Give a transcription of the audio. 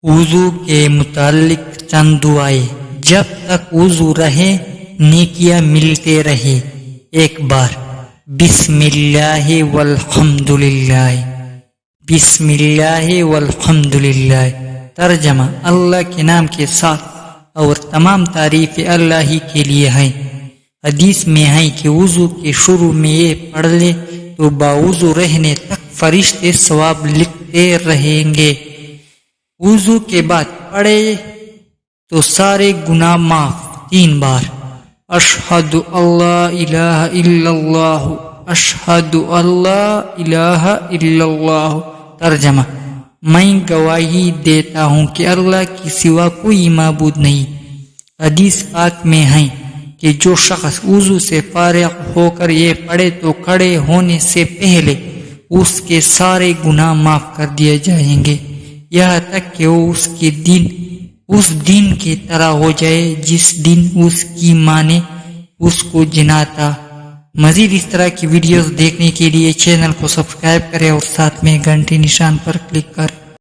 وضو کے متعلق چند دعائیں جب تک وضو رہے نیکیاں ملتے رہے۔ ایک بار بسم اللہ والحمد للہ، بسم اللہ والحمد للہ۔ ترجمہ: اللہ کے نام کے ساتھ اور تمام تعریف اللہ ہی کے لیے ہیں۔ حدیث میں ہے کہ وضو کے شروع میں یہ پڑھ لے تو باوضو رہنے تک فرشتے ثواب لکھتے رہیں گے۔ وضو کے بعد پڑھے تو سارے گناہ معاف 3 بار۔ اشہد اللہ الہ الا اللہ، اشہد اللہ الہ الا اللہ۔ ترجمہ: میں گواہی دیتا ہوں کہ اللہ کے سوا کوئی معبود نہیں۔ حدیث پاک میں ہے کہ جو شخص وضو سے فارغ ہو کر یہ پڑھے تو کھڑے ہونے سے پہلے اس کے سارے گناہ معاف کر دیے جائیں گے، یہاں تک کہ وہ اس دن کی طرح ہو جائے جس دن اس کی ماں نے اس کو جنا تھا۔ مزید اس طرح کی ویڈیوز دیکھنے کے لیے چینل کو سبسکرائب کریں اور ساتھ میں گھنٹی نشان پر کلک کریں۔